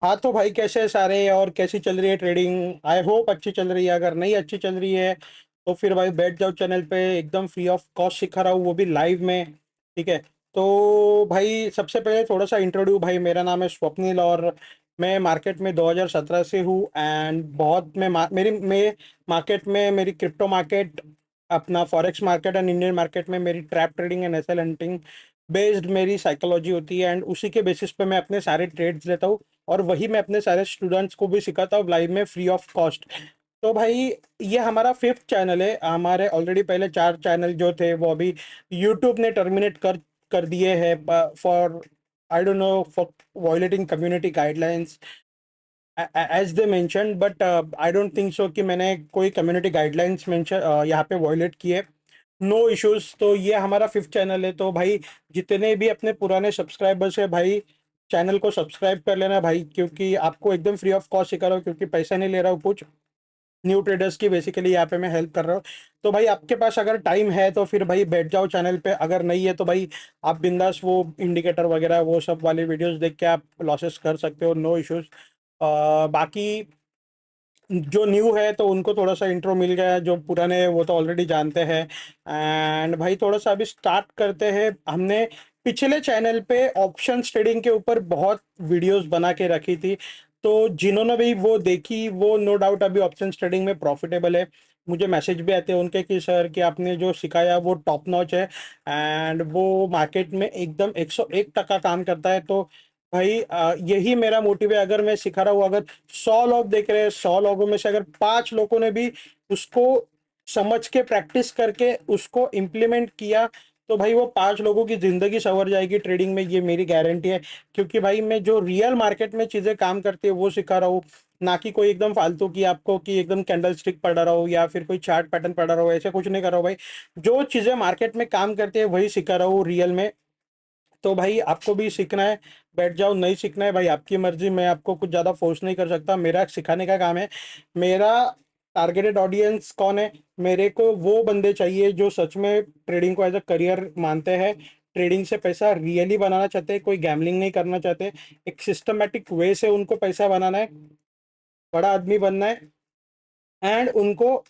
हाँ तो भाई, कैसे है सारे और कैसी चल रही है ट्रेडिंग? आई होप अच्छी चल रही है। अगर नहीं अच्छी चल रही है तो फिर भाई बैठ जाओ चैनल पे, एकदम फ्री ऑफ कॉस्ट सिखा रहा हूँ, वो भी लाइव में। ठीक है। तो भाई सबसे पहले थोड़ा सा इंट्रोड्यू, भाई मेरा नाम है स्वप्निल और मैं मार्केट में 2017 से हूँ। एंड बहुत मैं मार्केट में मेरी क्रिप्टो मार्केट, अपना forex market and Indian market में मेरी trap trading and SL hunting based मेरी साइकोलॉजी होती है। एंड उसी के बेसिस पे मैं अपने सारे ट्रेड्स लेता हूँ और वही मैं अपने सारे स्टूडेंट्स को भी सिखाता हूँ लाइव में फ्री ऑफ कॉस्ट। तो भाई ये हमारा फिफ्थ चैनल है। हमारे ऑलरेडी पहले 4 चैनल जो थे वो अभी यूट्यूब ने टर्मिनेट कर कर दिए हैं for, I don't know, for violating community guidelines as they mention. But I don't think so कि मैंने कोई कम्युनिटी गाइडलाइंस मेंशन यहाँ पे वायलेट किए। No issues. तो ये हमारा फिफ्थ चैनल है। तो भाई जितने भी अपने पुराने सब्सक्राइबर्स है भाई, चैनल को सब्सक्राइब कर लेना भाई, क्योंकि आपको एकदम फ्री ऑफ कॉस्ट सिखा रहा हूँ, क्योंकि पैसा नहीं ले रहा हूँ कुछ। न्यू ट्रेडर्स की बेसिकली यहाँ पे मैं हेल्प कर रहा हूँ। तो भाई आपके पास अगर टाइम है तो फिर भाई बैठ जाओ चैनल पे, अगर नहीं है तो भाई आप बिंदास वो इंडिकेटर वगैरह वो सब वाले वीडियोस देख के आप लॉसेस कर सकते हो, नो इश्यूज। बाकी जो न्यू है तो उनको थोड़ा सा इंट्रो मिल गया, जो पुराने हैं वो तो ऑलरेडी जानते हैं। एंड भाई थोड़ा सा अभी स्टार्ट करते हैं। हमने पिछले चैनल पे ऑप्शंस ट्रेडिंग के ऊपर बहुत वीडियोस बना के रखी थी, तो जिन्होंने भी वो देखी वो नो डाउट अभी ऑप्शंस ट्रेडिंग में प्रॉफिटेबल है। मुझे मैसेज भी आते हैं उनके कि सर कि आपने जो सिखाया वो टॉप नॉच है एंड वो मार्केट में एकदम 101% काम करता है। तो भाई यही मेरा मोटिव है। अगर मैं सिखा रहा हूँ, अगर 100 लोग देख रहे हैं, 100 लोगों में से अगर 5 लोगों ने भी उसको समझ के प्रैक्टिस करके उसको इम्प्लीमेंट किया, तो भाई वो 5 लोगों की जिंदगी संवर जाएगी ट्रेडिंग में, ये मेरी गारंटी है। क्योंकि भाई मैं जो रियल मार्केट में चीजें काम करती है वो सिखा रहा हूँ, ना कि कोई एकदम फालतू की आपको कि एकदम कैंडल स्टिक पढ़ा रहा हूँ या फिर कोई चार्ट पैटर्न पढ़ा रहा हूँ, ऐसे कुछ नहीं कर रहा हूँ भाई। जो चीजें मार्केट में काम करती है वही सिखा रहा हूँ रियल में। तो भाई आपको भी सीखना है, बैठ जाओ। नहीं सीखना है भाई आपकी मर्जी, मैं आपको कुछ ज़्यादा फोर्स नहीं कर सकता, मेरा सिखाने का काम है। मेरा टारगेटेड ऑडियंस कौन है? मेरे को वो बंदे चाहिए जो सच में ट्रेडिंग को एज अ करियर मानते हैं, ट्रेडिंग से पैसा रियली बनाना चाहते हैं, कोई गैमलिंग नहीं करना चाहते, एक सिस्टमेटिक वे से उनको पैसा बनाना है, बड़ा आदमी बनना है। एंड उनको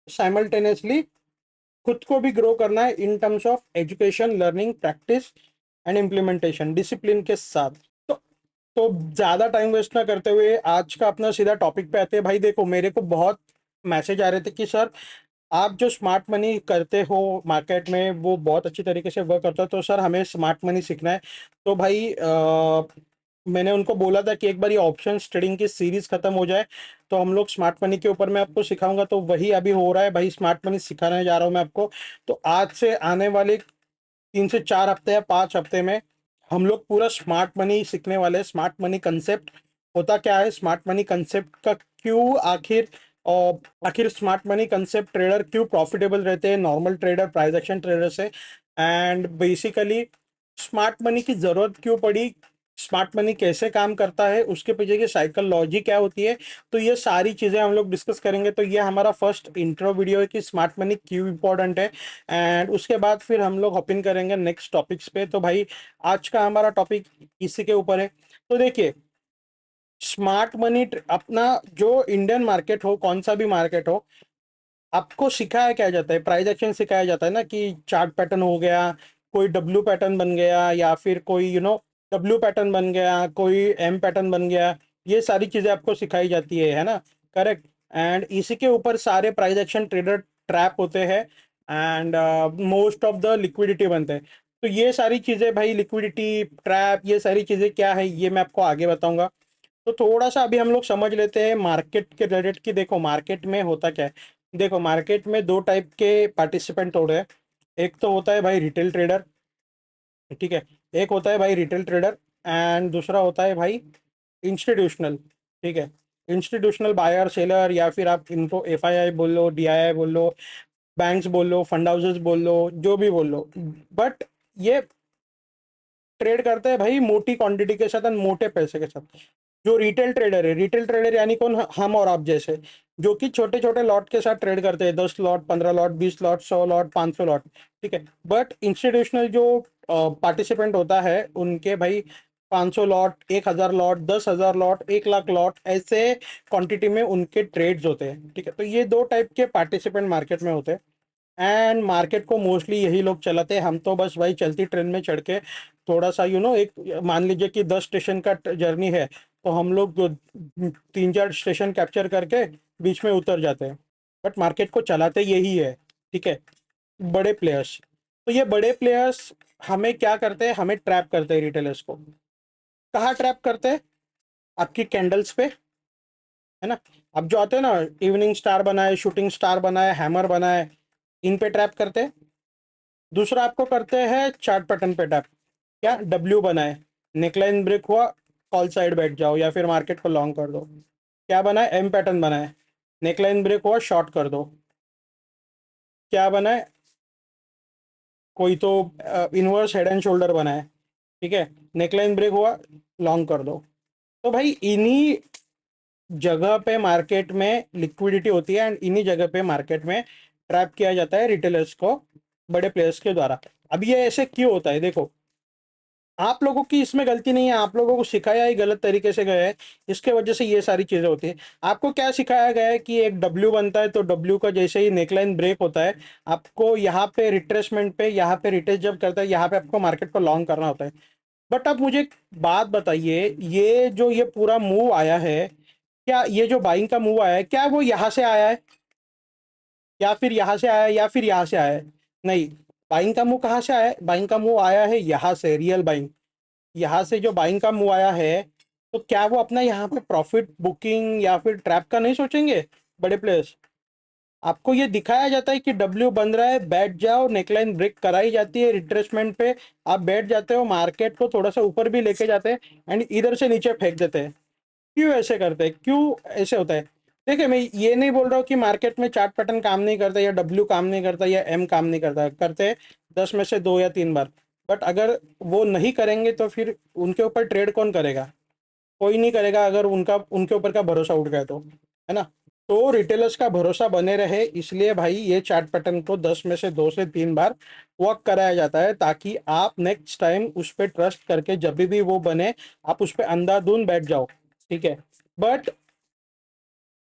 साइमल्टेनियसली खुद को भी ग्रो करना है in terms of education, learning, practice and implementation, discipline के साथ। तो तो ज्यादा टाइम वेस्ट ना करते हुए आज का अपना सीधा टॉपिक पे आते हैं। भाई देखो, मेरे को बहुत मैसेज आ रहे थे कि सर आप जो स्मार्ट मनी करते हो मार्केट में वो बहुत अच्छी तरीके से वर्क करता है, तो सर हमें स्मार्ट मनी सीखना है। तो भाई मैंने उनको बोला था कि एक बार ये ऑप्शन ट्रेडिंग की सीरीज खत्म हो जाए तो हम लोग स्मार्ट मनी के ऊपर मैं आपको सिखाऊंगा। तो वही अभी हो रहा है भाई, स्मार्ट मनी सिखाने जा रहा हूँ मैं आपको। तो आज से आने वाले 3 से 4 हफ्ते या 5 हफ्ते में हम लोग पूरा स्मार्ट मनी सीखने वाले हैं। स्मार्ट मनी कंसेप्ट होता क्या है, स्मार्ट मनी कंसेप्ट का क्यों आखिर, और आखिर स्मार्ट मनी कंसेप्ट ट्रेडर क्यों प्रॉफिटेबल रहते हैं normal trader, price action trader से। एंड बेसिकली स्मार्ट मनी की जरूरत क्यों पड़ी, स्मार्ट मनी कैसे काम करता है, उसके पीछे की साइकोलॉजी क्या होती है। तो ये सारी चीजें हम लोग डिस्कस करेंगे। तो ये हमारा फर्स्ट इंट्रो वीडियो है कि स्मार्ट मनी क्यों इंपॉर्टेंट है। एंड उसके बाद फिर हम लोग हॉपिंग करेंगे नेक्स्ट टॉपिक्स पे। तो भाई आज का हमारा टॉपिक इसी के ऊपर है। तो देखिए, स्मार्ट मनी अपना जो इंडियन मार्केट हो, कौन सा भी मार्केट हो, आपको सिखाया क्या जाता है? प्राइस एक्शन सिखाया जाता है ना, कि चार्ट पैटर्न हो गया, कोई डब्ल्यू पैटर्न बन गया, या फिर कोई डब्ल्यू पैटर्न बन गया, कोई एम पैटर्न बन गया। ये सारी चीजें आपको सिखाई जाती है ना? करेक्ट। एंड इसी के ऊपर सारे प्राइस एक्शन ट्रेडर ट्रैप होते हैं and most of the liquidity बनते हैं। तो ये सारी चीजें भाई, लिक्विडिटी, ट्रैप, ये सारी चीजें क्या है ये मैं आपको आगे बताऊंगा। तो थोड़ा सा अभी हम लोग समझ लेते हैं मार्केट के रिलेटेड कि देखो मार्केट में होता क्या है। देखो मार्केट में दो टाइप के पार्टिसिपेंट हो रहे हैं। एक तो होता है भाई रिटेल ट्रेडर, ठीक है। एक होता है भाई रिटेल ट्रेडर एंड दूसरा होता है भाई इंस्टीट्यूशनल, ठीक है। इंस्टीट्यूशनल बायर सेलर, या फिर आप इनको एफआईआई बोल लो, डीआईआई बोल लो, बैंक्स बोल लो, फंड हाउसेस बोल लो, जो भी बोल लो। बट ये ट्रेड करते हैं भाई मोटी क्वांटिटी के साथ और मोटे पैसे के साथ। जो रिटेल ट्रेडर है, रिटेल ट्रेडर यानी कौन? हम और आप जैसे, जो कि छोटे छोटे लॉट के साथ ट्रेड करते हैं, 10 lot, 15 lot, 20 lot, 100 lot, 500 lot, ठीक है। बट इंस्टीट्यूशनल जो पार्टिसिपेंट होता है उनके भाई 500 lot, 1000 lot, 10,000 lot, 1 lakh lot, ऐसे क्वांटिटी में उनके ट्रेड्स होते हैं। ठीक है, तो ये दो टाइप के पार्टिसिपेंट मार्केट में होते हैं। एंड मार्केट को मोस्टली यही लोग चलाते हैं। हम तो बस भाई चलती ट्रेन में चढ़ के थोड़ा सा एक मान लीजिए कि 10 स्टेशन का जर्नी है, तो हम लोग 3-4 स्टेशन कैप्चर करके बीच में उतर जाते हैं। बट मार्केट को चलाते यही है। ठीक है, बड़े प्लेयर्स। तो ये बड़े प्लेयर्स हमें क्या करते हैं, हमें ट्रैप करते हैं रिटेलर्स को। कहाँ ट्रैप करते हैं? आपकी कैंडल्स पे, है ना। अब जो आते हैं ना, इवनिंग स्टार बनाए, शूटिंग स्टार बनाए, हैमर बनाए, इन पे ट्रैप करते हैं। दूसरा आपको करते हैं चार्ट पैटर्न पे टैप। क्या? डब्ल्यू बनाए, नेकलाइन ब्रेक हुआ, कॉल साइड बैठ जाओ या फिर मार्केट को लॉन्ग कर दो। क्या बनाए? एम पैटर्न बनाए, नेकलाइन ब्रेक हुआ शॉर्ट कर दो। क्या बनाए? कोई तो इनवर्स हेड एंड शोल्डर बनाए। ठीक है, नेकलाइन ब्रेक हुआ, लॉन्ग कर दो। तो भाई इन्हीं जगह पे मार्केट में लिक्विडिटी होती है एंड इन्हीं जगह पे मार्केट में ट्रैप किया जाता है रिटेलर्स को, बड़े प्लेयर्स के द्वारा। अब ये ऐसे क्यों होता है? देखो, आप लोगों की इसमें गलती नहीं है, आप लोगों को सिखाया ही गलत तरीके से गया है, इसके वजह से ये सारी चीजें होती है। आपको क्या सिखाया गया है कि एक डब्ल्यू बनता है, तो डब्ल्यू का जैसे ही नेकलाइन ब्रेक होता है, आपको यहाँ पे रिट्रेसमेंट पे, यहाँ पे रिट्रेस जब करता है, यहाँ पे आपको मार्केट को लॉन्ग करना होता है। बट अब मुझे एक बात बताइए, ये जो ये पूरा मूव आया है, क्या ये जो बाइंग का मूव आया है, क्या वो यहाँ से आया है, या फिर यहाँ से आया है, या फिर यहाँ से आया है? नहीं। बाइंग का मूव कहाँ से आया है? बाइंग का मूव आया है यहाँ से, रियल बाइंग। यहाँ से जो बाइंग का मूव आया है, तो क्या वो अपना यहाँ पे प्रॉफिट बुकिंग या फिर ट्रैप का नहीं सोचेंगे बड़े प्लेयर्स? आपको ये दिखाया जाता है कि डब्ल्यू बन रहा है, बैठ जाओ, नेकलाइन ब्रेक कराई जाती है रिट्रेसमेंट पे, आप बैठ जाते हो, मार्केट को थोड़ा सा ऊपर भी लेके जाते हैं एंड इधर से नीचे फेंक देते हैं। क्यों ऐसे करते हैं? क्यों ऐसे होता है? देखिए, मैं ये नहीं बोल रहा हूँ कि मार्केट में चार्ट पैटर्न काम नहीं करता, या डब्ल्यू काम नहीं करता, या एम काम नहीं करता, करते हैं 10 में से 2 या 3 बार। बट अगर वो नहीं करेंगे तो फिर उनके ऊपर ट्रेड कौन करेगा? कोई नहीं करेगा, अगर उनका उनके ऊपर का भरोसा उठ गया तो, है ना। तो रिटेलर्स का भरोसा बने रहे, इसलिए भाई ये चार्ट पैटर्न को 10 में से 2 से 3 बार वर्क कराया जाता है, ताकि आप नेक्स्ट टाइम उस पर ट्रस्ट करके जब भी वो बने, आप उस पर अंधाधुंध बैठ जाओ। ठीक है, बट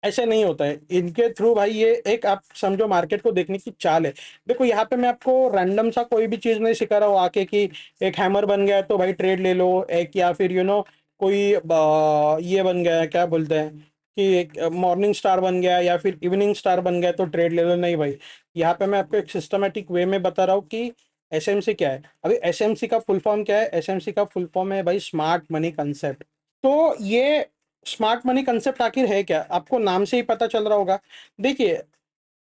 ऐसे नहीं होता है इनके थ्रू। भाई ये एक आप समझो मार्केट को देखने की चाल है। देखो, यहाँ पे मैं आपको रैंडम सा कोई भी चीज नहीं सिखा रहा हूँ आके कि एक हैमर बन गया है तो भाई ट्रेड ले लो, एक या फिर कोई ये बन गया है, क्या बोलते हैं, कि एक मॉर्निंग स्टार बन गया या फिर इवनिंग स्टार बन गया तो ट्रेड ले लो। नहीं भाई, यहाँ पे मैं आपको एक सिस्टमेटिक वे में बता रहा हूँ कि एसएमसी क्या है। अभी एसएमसी का फुल फॉर्म क्या है? एसएमसी का फुल फॉर्म है भाई स्मार्ट मनी कंसेप्ट। तो ये स्मार्ट मनी कंसेप्ट आखिर है क्या, आपको नाम से ही पता चल रहा होगा। देखिए,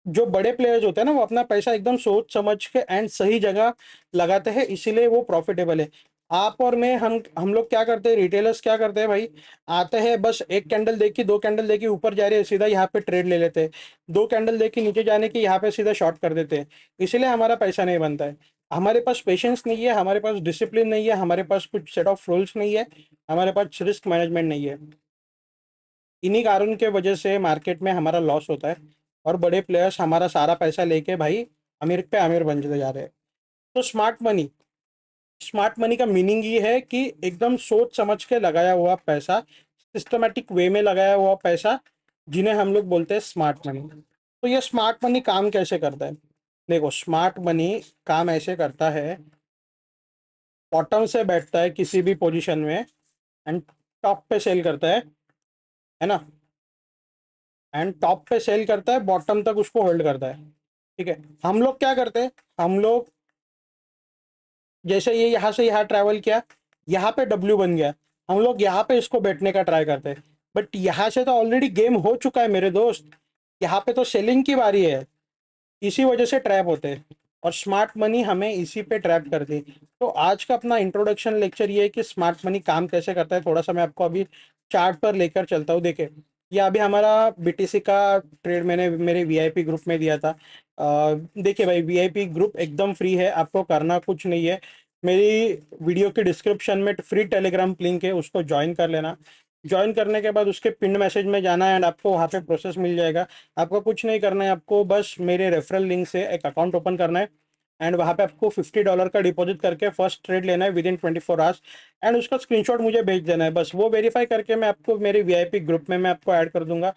जो बड़े प्लेयर्स होते हैं ना, वो अपना पैसा एकदम सोच समझ के एंड सही जगह लगाते हैं, इसीलिए वो प्रॉफिटेबल है। आप और मैं, हम लोग क्या करते हैं, रिटेलर्स क्या करते हैं भाई, आते हैं बस एक कैंडल देखी, 2 कैंडल देखी, ऊपर जा रही है, सीधा यहाँ पे ट्रेड ले लेते हैं। 2 कैंडल देखी नीचे जाने की, यहाँ पे सीधा शॉर्ट कर देते हैं। इसीलिए हमारा पैसा नहीं बनता है। हमारे पास पेशेंस नहीं है, हमारे पास डिसिप्लिन नहीं है, हमारे पास कुछ सेट ऑफ रूल्स नहीं है, हमारे पास रिस्क मैनेजमेंट नहीं है। इन्हीं कारण के वजह से मार्केट में हमारा लॉस होता है, और बड़े प्लेयर्स हमारा सारा पैसा लेके भाई अमीर पे अमीर बनते जा रहे हैं। तो स्मार्ट मनी का मीनिंग ये है कि एकदम सोच समझ के लगाया हुआ पैसा, सिस्टमेटिक वे में लगाया हुआ पैसा, जिन्हें हम लोग बोलते हैं स्मार्ट मनी। तो ये स्मार्ट मनी काम कैसे करता है? देखो, स्मार्ट मनी काम ऐसे करता है, बॉटम से बैठता है किसी भी पोजीशन में एंड टॉप पे सेल करता है ना। एंड टॉप पे सेल करता है, बॉटम तक उसको होल्ड करता है। ठीक है, हम लोग क्या करते हैं, हम लोग जैसे ये यहाँ से यहाँ ट्रैवल किया, यहाँ पे डब्ल्यू बन गया, हम लोग यहाँ पे इसको बैठने का ट्राई करते हैं। बट यहाँ से तो ऑलरेडी गेम हो चुका है मेरे दोस्त, यहाँ पे तो सेलिंग की बारी है। इसी वजह से ट्रैप होते हैं, और स्मार्ट मनी हमें इसी पे ट्रैप करती है। तो आज का अपना इंट्रोडक्शन लेक्चर ये है कि स्मार्ट मनी काम कैसे करता है। थोड़ा सा मैं आपको अभी चार्ट पर लेकर चलता हूँ। देखिए, ये अभी हमारा बीटीसी का ट्रेड मैंने मेरे वीआईपी ग्रुप में दिया था। देखिए भाई, वीआईपी ग्रुप एकदम फ्री है, आपको करना कुछ नहीं है। मेरी वीडियो के डिस्क्रिप्शन में फ्री टेलीग्राम लिंक है, उसको ज्वाइन कर लेना। ज्वाइन करने के बाद उसके पिन मैसेज में जाना है एंड आपको वहाँ पे प्रोसेस मिल जाएगा। आपको कुछ नहीं करना है, आपको बस मेरे रेफरल लिंक से एक अकाउंट ओपन करना है। एंड वहाँ पे आपको $50 का डिपॉजिट करके फर्स्ट ट्रेड लेना है विद इन 24 आवर्स, एंड उसका स्क्रीनशॉट मुझे भेज देना है। बस वो वेरीफाई करके मैं आपको मेरे वीआईपी ग्रुप में मैं आपको ऐड कर दूंगा।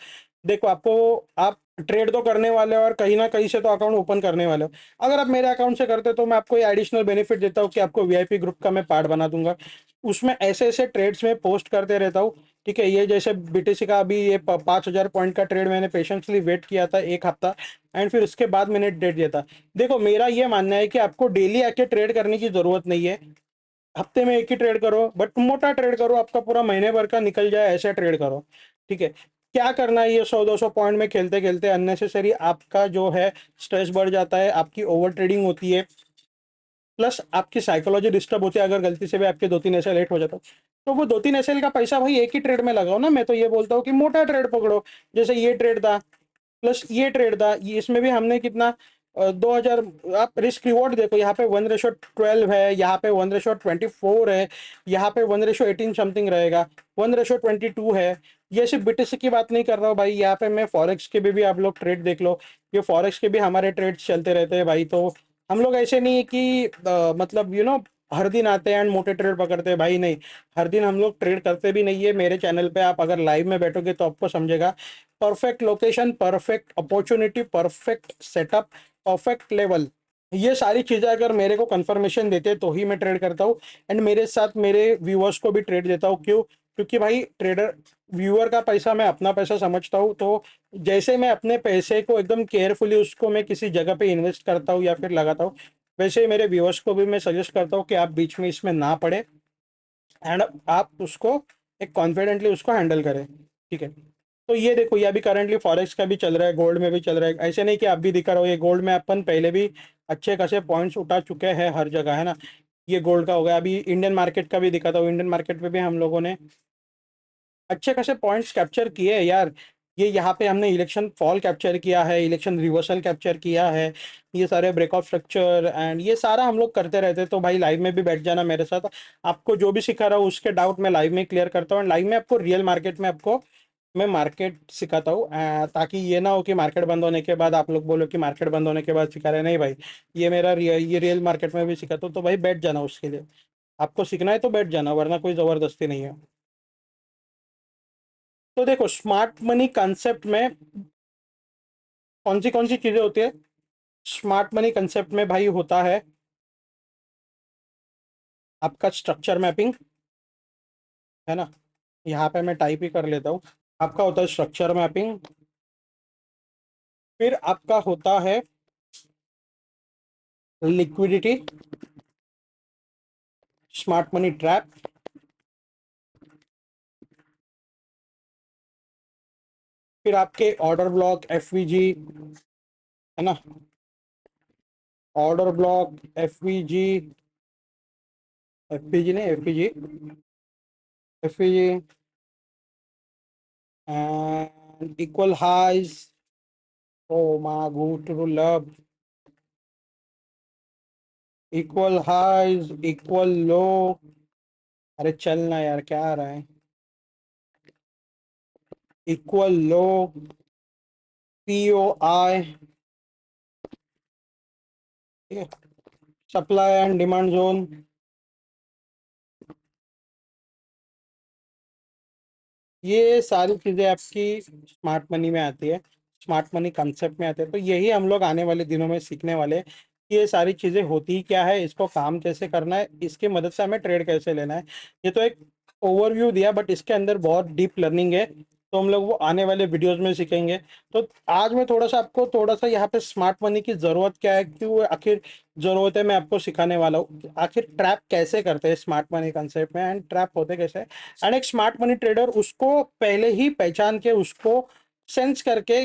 देखो आपको, आप ट्रेड तो करने वाले हो और कहीं ना कहीं से तो अकाउंट ओपन करने वाले हो। अगर आप मेरे अकाउंट से करते हो तो मैं आपको ये एडिशनल बेनिफिट देता हूँ कि आपको वीआईपी ग्रुप का मैं पार्ट बना दूंगा। उसमें ऐसे ऐसे ट्रेड्स में पोस्ट करते रहता हूँ। ठीक है, ये जैसे बीटीसी का अभी ये 5,000 पॉइंट का ट्रेड मैंने पेशेंसली वेट किया था 1 हफ्ता, एंड फिर उसके बाद मैंने डेट दिया था। देखो मेरा ये मानना है कि आपको डेली आके ट्रेड करने की जरूरत नहीं है। हफ्ते में एक ही ट्रेड करो, बट मोटा ट्रेड करो, आपका पूरा महीने भर का निकल जाए ऐसा ट्रेड करो। ठीक है, क्या करना है, ये 100-200 पॉइंट में खेलते खेलते अननेसेसरी आपका जो है स्ट्रेस बढ़ जाता है, आपकी ओवर ट्रेडिंग होती है, प्लस आपकी साइकोलॉजी डिस्टर्ब होती है अगर गलती से भी आपके 2-3 एसएल लेट हो जाता है। तो वो 2-3 एसएल का पैसा भाई एक ही ट्रेड में लगाओ ना। मैं तो ये बोलता हूँ कि मोटा ट्रेड पकड़ो। जैसे ये ट्रेड था, प्लस ये ट्रेड था, ये इसमें भी हमने कितना 2,000। आप रिस्क रिवॉर्ड देखो, यहाँ पे 1:12 है, यहाँ पे 1:24 है, यहाँ पे 1:18 समथिंग रहेगा, 1:22 है। ये सिर्फ बीटीसी की बात नहीं कर रहा हूँ भाई, यहाँ पे मैं फॉरेक्स के भी आप लोग ट्रेड देख लो। ये फॉरेक्स के भी हमारे ट्रेड्स चलते रहते हैं भाई। तो हम लोग ऐसे नहीं है कि मतलब हर दिन आते हैं एंड मोटे ट्रेड पकड़ते हैं भाई, नहीं। हर दिन हम लोग ट्रेड करते भी नहीं है। मेरे चैनल पे आप अगर लाइव में बैठोगे तो आपको समझेगा। Perfect location, perfect opportunity, perfect setup, perfect level, ये सारी चीजें अगर मेरे को कंफर्मेशन देते तो ही मैं ट्रेड करता हूँ। एंड मेरे साथ मेरे व्यूअर्स को भी ट्रेड देता हूँ। क्यों? क्योंकि भाई ट्रेडर, व्यूअर का पैसा मैं अपना पैसा समझता हूँ। तो जैसे मैं अपने पैसे को एकदम केयरफुली उसको मैं किसी जगह पे इन्वेस्ट करता हूँ या फिर लगाता हूँ, वैसे ही मेरे व्यूअर्स को भी मैं सजेस्ट करता हूँ कि आप बीच में इसमें ना पड़े, एंड आप उसको एक कॉन्फिडेंटली उसको हैंडल करें। ठीक है, तो ये देखो, ये अभी करंटली फॉरेक्स का भी चल रहा है, गोल्ड में भी चल रहा है। ऐसे नहीं कि आप भी दिखा रहे हो, ये गोल्ड में अपन पहले भी अच्छे खासे पॉइंट्स उठा चुके हैं हर जगह, है ना। ये गोल्ड का हो गया, अभी इंडियन मार्केट का भी दिखा था। इंडियन मार्केट में भी हम लोगों ने अच्छे खासे पॉइंट्स कैप्चर किए हैं यार। ये यहाँ पे हमने इलेक्शन फॉल कैप्चर किया है, इलेक्शन रिवर्सल कैप्चर किया है, ये सारे ब्रेकऑफ स्ट्रक्चर एंड ये सारा हम लोग करते रहते हैं। तो भाई लाइव में भी बैठ जाना मेरे साथ। आपको जो भी सिखा रहा हूँ उसके डाउट मैं लाइव में क्लियर करता हूँ, एंड लाइव में आपको रियल मार्केट में आपको मैं मार्केट सिखाता हूँ। ताकि ये ना हो कि मार्केट बंद होने के बाद आप लोग बोलो कि मार्केट बंद होने के बाद सिखा रहे हैं। नहीं भाई, ये रियल मार्केट में भी सिखाता हूँ। तो भाई बैठ जाना उसके लिए, आपको सीखना है तो बैठ जाना, वरना कोई जबरदस्ती नहीं है। तो देखो स्मार्ट मनी कंसेप्ट में कौन सी चीजें होती है। स्मार्ट मनी कंसेप्ट में भाई होता है आपका स्ट्रक्चर मैपिंग, है ना। यहाँ पे मैं टाइप ही कर लेता हूँ। आपका होता है स्ट्रक्चर मैपिंग, फिर आपका होता है लिक्विडिटी, स्मार्ट मनी ट्रैप, फिर आपके ऑर्डर ब्लॉक, एफवीजी, है ना। ऑर्डर ब्लॉक, एफवीजी, एफवीजी नहीं, FVG, FVG and equal highs, oh my good love, equal highs, equal lows. अरे चलना यार, क्या आ रहा है। इक्वल लो, पीओआई, ठीक है, सप्लाई एंड डिमांड जोन। ये सारी चीजें आपकी स्मार्ट मनी में आती है, स्मार्ट मनी कंसेप्ट में आते हैं। तो यही हम लोग आने वाले दिनों में सीखने वाले हैं कि ये सारी चीजें होती ही क्या है, इसको काम कैसे करना है, इसकी मदद से हमें ट्रेड कैसे लेना है। ये तो एक ओवरव्यू दिया, बट इसके अंदर बहुत डीप लर्निंग है। तो हम लोग वो आने वाले वीडियोस में सीखेंगे। तो आज मैं थोड़ा सा आपको थोड़ा सा यहाँ पे स्मार्ट मनी की जरूरत क्या है, क्यों आखिर जरूरत है, मैं आपको सिखाने वाला हूँ। आखिर ट्रैप कैसे करते हैं स्मार्ट मनी कंसेप्ट में, एंड ट्रैप होते कैसे। एंड एक स्मार्ट मनी ट्रेडर उसको पहले ही पहचान के, उसको सेंस करके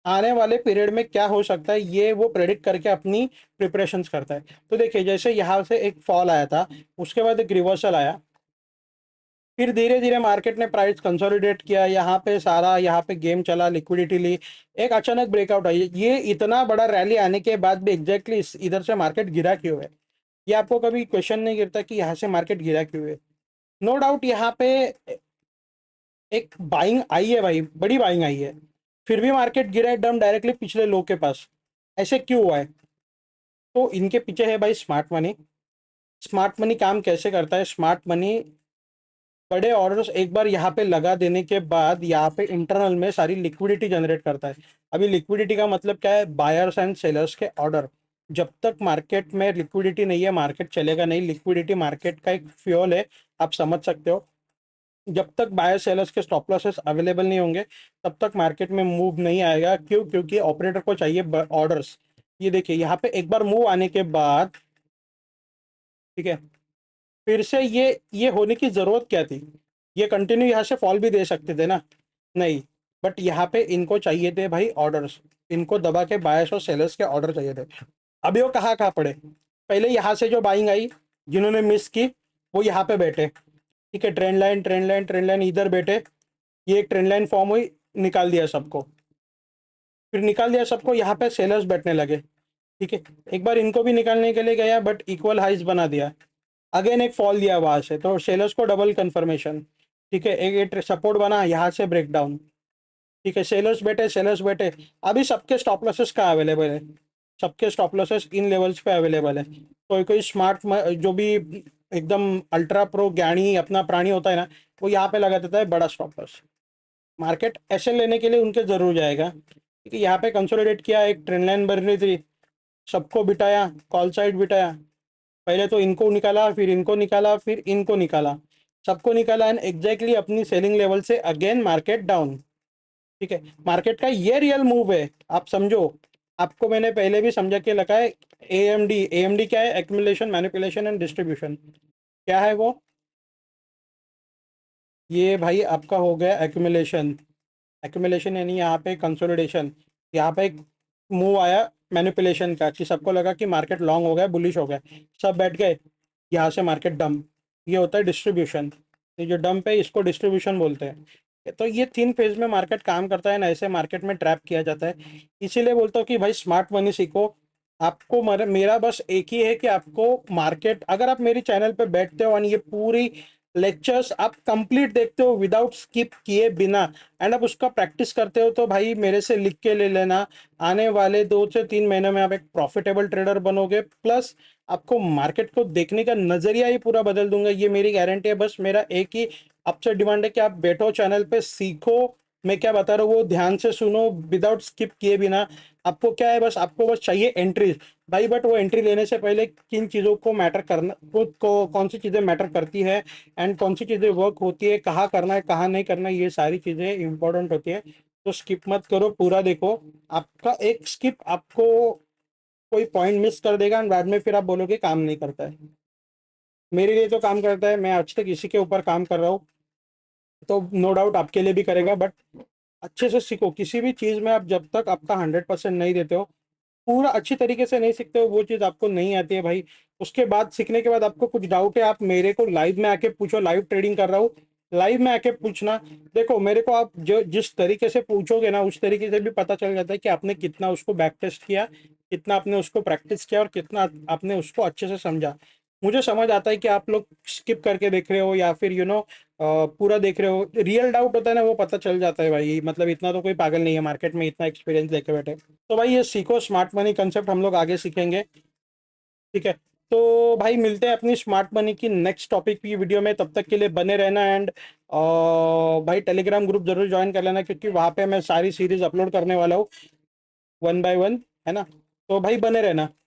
आने वाले पीरियड में क्या हो सकता है ये वो प्रेडिक्ट करके अपनी प्रिपरेशंस करता है। तो देखिए, जैसे यहाँ से एक फॉल आया था, उसके बाद एक रिवर्सल आया, फिर धीरे धीरे मार्केट ने प्राइस कंसोलिडेट किया, यहाँ पे सारा यहाँ पे गेम चला, लिक्विडिटी ली, एक अचानक ब्रेकआउट आई। ये इतना बड़ा रैली आने के बाद भी एग्जैक्टली इधर से मार्केट गिरा क्यों है, ये आपको कभी क्वेश्चन नहीं गिरता कि यहाँ से मार्केट गिरा क्यों है। नो डाउट यहाँ पे एक बाइंग आई है भाई, बड़ी बाइंग आई है, फिर भी मार्केट गिरा एकदम डायरेक्टली पिछले लो के पास। ऐसे क्यों हुआ है? तो इनके पीछे है भाई स्मार्ट मनी। स्मार्ट मनी काम कैसे करता है? स्मार्ट मनी बड़े ऑर्डर्स एक बार यहाँ पे लगा देने के बाद यहाँ पे इंटरनल में सारी लिक्विडिटी जनरेट करता है। अभी लिक्विडिटी का मतलब क्या है? बायर्स एंड सेलर्स के ऑर्डर। जब तक मार्केट में लिक्विडिटी नहीं है मार्केट चलेगा नहीं। लिक्विडिटी मार्केट का एक फ्यूल है, आप समझ सकते हो। जब तक बायर सेलर्स के स्टॉप लॉसेस अवेलेबल नहीं होंगे तब तक मार्केट में मूव नहीं आएगा। क्यों? क्योंकि ऑपरेटर को चाहिए ऑर्डर्स। ये देखिए यहाँ पे एक बार मूव आने के बाद, ठीक है, फिर से ये होने की जरूरत क्या थी? ये कंटिन्यू यहाँ से फॉल भी दे सकते थे ना, नहीं। बट यहाँ पे इनको चाहिए थे भाई ऑर्डर्स। इनको दबा के बायर्स और सेलर्स के ऑर्डर चाहिए थे। अभी वो कहाँ पड़े? पहले यहाँ से जो बाइंग आई, जिन्होंने मिस की वो यहाँ पे बैठे, ठीक है। Trend line trend line trend line इधर बैठे। ये एक ट्रेंड लाइन फॉर्म हुई, निकाल दिया सबको। फिर निकाल दिया सबको, यहाँ पे सेलर्स बैठने लगे, ठीक है। एक बार इनको भी निकालने के लिए गया बट इक्वल हाइज बना दिया। अगेन एक फॉल दिया वहां से, तो सेलर्स को डबल कंफर्मेशन, ठीक है। एक सपोर्ट बना, यहाँ से ब्रेकडाउन, ठीक है। सेलर्स बैठे। अभी सबके स्टॉप लॉसेस का अवेलेबल है। सबके स्टॉप लॉसेस इन लेवल्स पे अवेलेबल है। कोई कोई स्मार्ट जो भी एकदम अल्ट्रा प्रो ज्ञानी अपना प्राणी होता है ना, वो यहाँ पे लगा देता है बड़ा स्टॉप लॉस। मार्केट ऐसे लेने के लिए उनके जरूर जाएगा, क्योंकि यहाँ पे कंसोलिडेट किया, एक ट्रेंड लाइन बन रही थी, सबको बिठाया, कॉल साइड बिठाया। पहले तो इनको निकाला, फिर इनको निकाला, फिर इनको निकाला, सबको निकाला एंड एग्जैक्टली अपनी सेलिंग लेवल से अगेन मार्केट डाउन, ठीक है। मार्केट का ये रियल मूव है, आप समझो। आपको मैंने पहले भी समझा के लगा है। एएमडी क्या है? Accumulation, manipulation and distribution. क्या है वो? ये भाई आपका हो गया एक्यूमुलेशन। एक्यूमुलेशन यानी यहाँ पे कंसोलिडेशन। यहाँ पे एक मूव आया मैनिपुलेशन का, कि सबको लगा कि मार्केट लॉन्ग हो गया, बुलिश हो गया, सब बैठ गए, यहाँ से मार्केट डंप। ये होता है डिस्ट्रीब्यूशन। ये जो डंप है इसको डिस्ट्रीब्यूशन बोलते हैं। तो ये 3 फेज में मार्केट काम करता है ना, ऐसे मार्केट में ट्रैप किया जाता है। इसीलिए बोलता हूँ कि भाई स्मार्ट मनी सीखो। आपको मेरा बस एक ही है कि आपको मार्केट, अगर आप मेरी चैनल पे बैठते हो और ये पूरी लेक्चर्स आप कंप्लीट देखते हो विदाउट स्किप किए बिना, एंड आप उसका प्रैक्टिस करते हो, तो भाई मेरे से लिख के ले लेना। आने वाले 2 से 3 महीने में आप एक प्रॉफिटेबल ट्रेडर बनोगे। प्लस आपको मार्केट को देखने का नजरिया ही पूरा बदल दूंगा, ये मेरी गारंटी है। बस मेरा एक ही आपसे डिमांड है कि आप बैठो चैनल पे, सीखो। मैं क्या बता रहा हूँ वो ध्यान से सुनो विदाउट स्किप किए बिना। आपको क्या है, बस आपको बस चाहिए एंट्री भाई। बट वो एंट्री लेने से पहले किन चीज़ों को मैटर करना, को कौन सी चीज़ें मैटर करती है एंड कौन सी चीज़ें वर्क होती है, कहाँ करना है कहाँ नहीं करना है, ये सारी चीज़ें इंपॉर्टेंट होती है। तो स्किप मत करो, पूरा देखो। आपका एक स्किप आपको कोई पॉइंट मिस कर देगा और बाद में फिर आप बोलोगे काम नहीं करता है। मेरे लिए तो काम करता है, मैं आज तक इसी के ऊपर काम कर रहा हूँ। तो नो डाउट आपके लिए भी करेगा। बट अच्छे से सीखो, किसी भी चीज़ में आप जब तक आपका 100% नहीं देते हो, पूरा अच्छी तरीके से नहीं सीखते हो, वो चीज़ आपको नहीं आती है भाई। उसके बाद सीखने के बाद आपको कुछ डाउट है, आप मेरे को लाइव में आके पूछो। लाइव ट्रेडिंग कर रहा हूँ, लाइव में आके पूछना। देखो मेरे को आप जो जिस तरीके से पूछोगे ना, उस तरीके से भी पता चल जाता है कि आपने कितना उसको बैक टेस्ट किया, कितना आपने उसको प्रैक्टिस किया और कितना आपने उसको अच्छे से समझा। मुझे समझ आता है कि आप लोग स्किप करके देख रहे हो या फिर पूरा देख रहे हो। रियल डाउट होता है ना, वो पता चल जाता है भाई। मतलब इतना तो कोई पागल नहीं है मार्केट में इतना एक्सपीरियंस लेके बैठे। तो भाई ये सीखो, स्मार्ट मनी कंसेप्ट हम लोग आगे सीखेंगे, ठीक है। तो भाई मिलते हैं अपनी स्मार्ट मनी की नेक्स्ट टॉपिक की वीडियो में, तब तक के लिए बने रहना। एंड भाई टेलीग्राम ग्रुप जरूर ज्वाइन कर लेना, क्योंकि वहाँ पे मैं सारी सीरीज अपलोड करने वाला हूँ 1 बाय 1, है ना। तो भाई बने रहना।